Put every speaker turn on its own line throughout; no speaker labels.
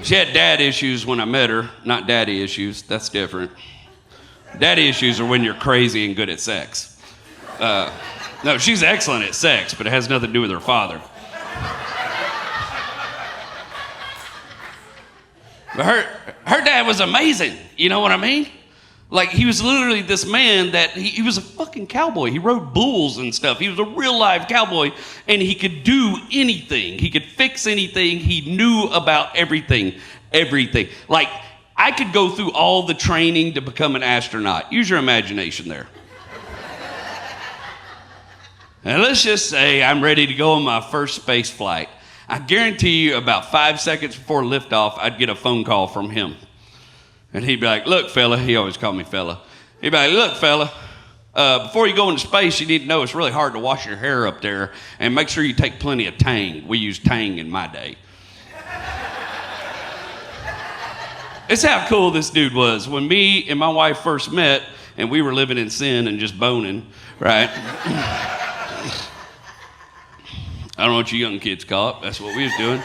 She had dad issues when I met her, not daddy issues. That's different. Daddy issues are when you're crazy and good at sex. No, she's excellent at sex, but it has nothing to do with her father. But her dad was amazing. You know what I mean? Like, he was literally this man that he was a fucking cowboy. He rode bulls and stuff. He was a real live cowboy, and he could do anything. He could fix anything. He knew about everything. Like, I could go through all the training to become an astronaut. Use your imagination there. And let's just say I'm ready to go on my first space flight. I guarantee you about 5 seconds before liftoff, I'd get a phone call from him. And he'd be like, look, fella, he always called me fella. He'd be like, look, fella, before you go into space, you need to know it's really hard to wash your hair up there, and make sure you take plenty of Tang. We used Tang in my day. It's how cool this dude was. When me and my wife first met, and we were living in sin and just boning, right? I don't know what you young kids call it. That's what we was doing.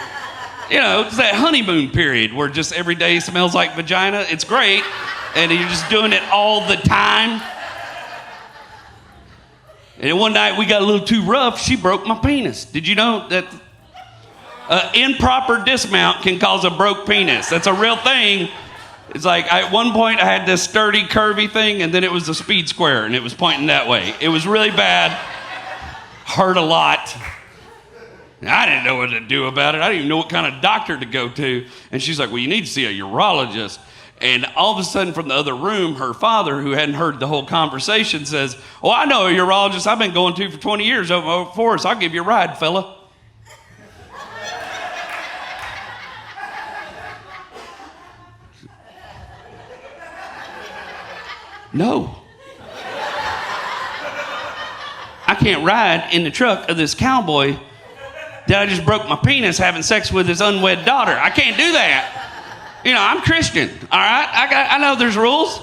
You know, it's that honeymoon period where just every day smells like vagina. It's great. And you're just doing it all the time. And one night we got a little too rough. She broke my penis. Did you know that improper dismount can cause a broke penis? That's a real thing. It's like, at one point I had this sturdy, curvy thing, and then it was a speed square, and it was pointing that way. It was really bad. Hurt a lot. I didn't know what to do about it. I didn't even know what kind of doctor to go to. And she's like, well, you need to see a urologist. And all of a sudden from the other room, her father, who hadn't heard the whole conversation, says, oh, I know a urologist I've been going to for 20 years over Forest. I'll give you a ride, fella. No. I can't ride in the truck of this cowboy that I just broke my penis having sex with his unwed daughter. I can't do that. You know, I'm Christian, all right? I know there's rules.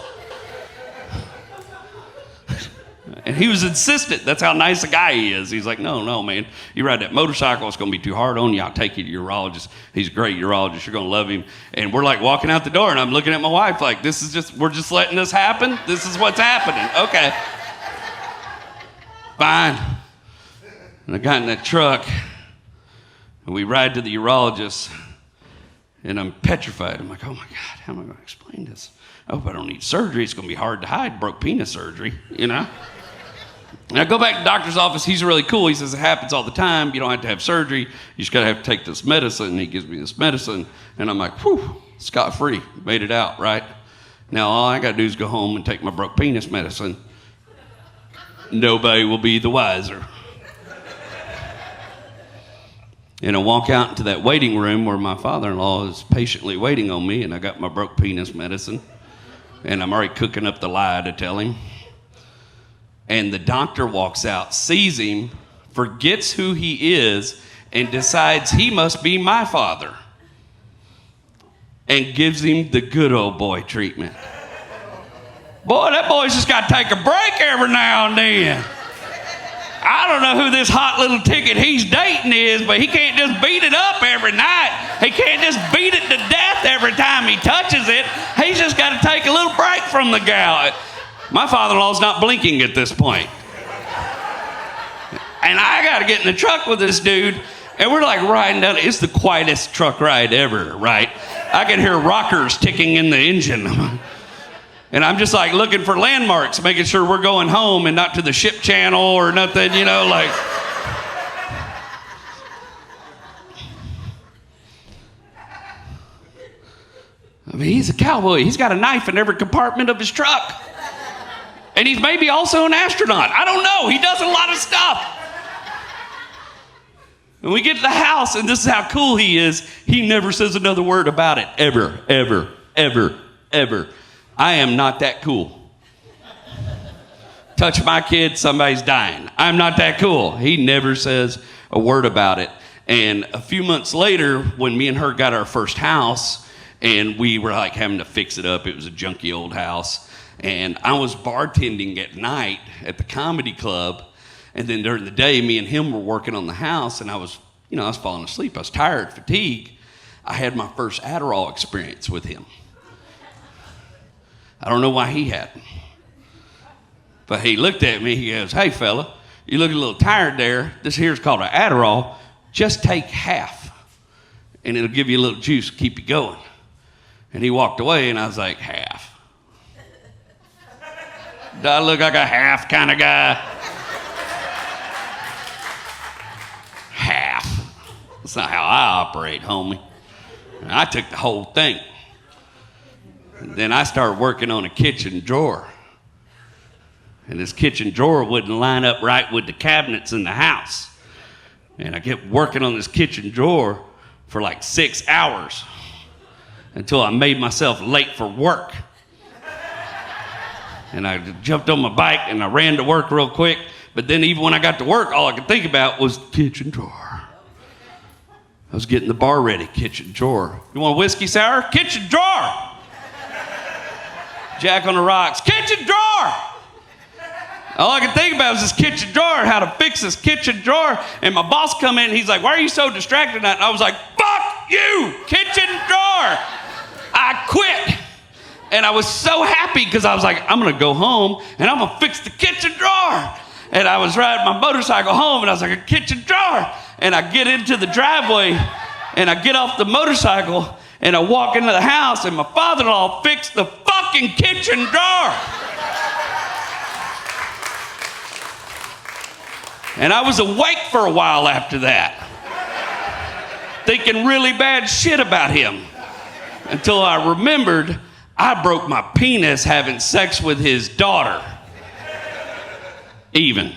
And he was insistent. That's how nice a guy he is. He's like, no, man. You ride that motorcycle, it's going to be too hard on you. I'll take you to your urologist. He's a great urologist. You're going to love him. And we're like walking out the door, and I'm looking at my wife like, we're just letting this happen? This is what's happening. Okay. Fine. And I got in that truck, and we ride to the urologist, and I'm petrified. I'm like, oh my God, how am I going to explain this? I hope I don't need surgery. It's going to be hard to hide broke penis surgery, you know? And I go back to the doctor's office. He's really cool. He says, it happens all the time. You don't have to have surgery. You just got to have to take this medicine. And he gives me this medicine. And I'm like, whew, scot-free. Made it out, right? Now all I got to do is go home and take my broke penis medicine. Nobody will be the wiser. And I walk out into that waiting room where my father-in-law is patiently waiting on me, and I got my broke penis medicine, and I'm already cooking up the lie to tell him. And the doctor walks out, sees him, forgets who he is, and decides he must be my father, and gives him the good old boy treatment. Boy, that boy's just got to take a break every now and then. I don't know who this hot little ticket he's dating is, but he can't just beat it up every night. He can't just beat it to death every time he touches it. He's just got to take a little break from the gal. My father-in-law's not blinking at this point. And I got to get in the truck with this dude, and we're like riding down. It's the quietest truck ride ever, right? I can hear rockers ticking in the engine. And I'm just like looking for landmarks, making sure we're going home and not to the ship channel or nothing, you know, like. I mean, he's a cowboy. He's got a knife in every compartment of his truck. And he's maybe also an astronaut. I don't know. He does a lot of stuff. And we get to the house, and this is how cool he is. He never says another word about it. Ever, ever, ever, ever. I am not that cool. Touch my kid, somebody's dying. I'm not that cool. He never says a word about it. And a few months later, when me and her got our first house, and we were like having to fix it up, it was a junky old house. And I was bartending at night at the comedy club. And then during the day, me and him were working on the house, and I was falling asleep. I was tired, fatigued. I had my first Adderall experience with him. I don't know why he hadn't. But he looked at me, he goes, "Hey fella, you look a little tired there. This here's called an Adderall. Just take half and it'll give you a little juice to keep you going." And he walked away and I was like, half? Do I look like a half kind of guy? Half. That's not how I operate, homie. And I took the whole thing. And then I started working on a kitchen drawer. And this kitchen drawer wouldn't line up right with the cabinets in the house. And I kept working on this kitchen drawer for like 6 hours until I made myself late for work. And I jumped on my bike and I ran to work real quick. But then even when I got to work, all I could think about was the kitchen drawer. I was getting the bar ready, kitchen drawer. You want a whiskey sour? Kitchen drawer. Jack on the rocks, kitchen drawer. All I could think about was this kitchen drawer, how to fix this kitchen drawer. And my boss come in and he's like, "Why are you so distracted?" And I was like, "Fuck you, kitchen drawer." I quit. And I was so happy because I was like, I'm going to go home and I'm going to fix the kitchen drawer. And I was riding my motorcycle home and I was like, a kitchen drawer. And I get into the driveway and I get off the motorcycle and I walk into the house and my father-in-law fixed the fucking kitchen drawer. And I was awake for a while after that, thinking really bad shit about him, until I remembered I broke my penis having sex with his daughter. Even.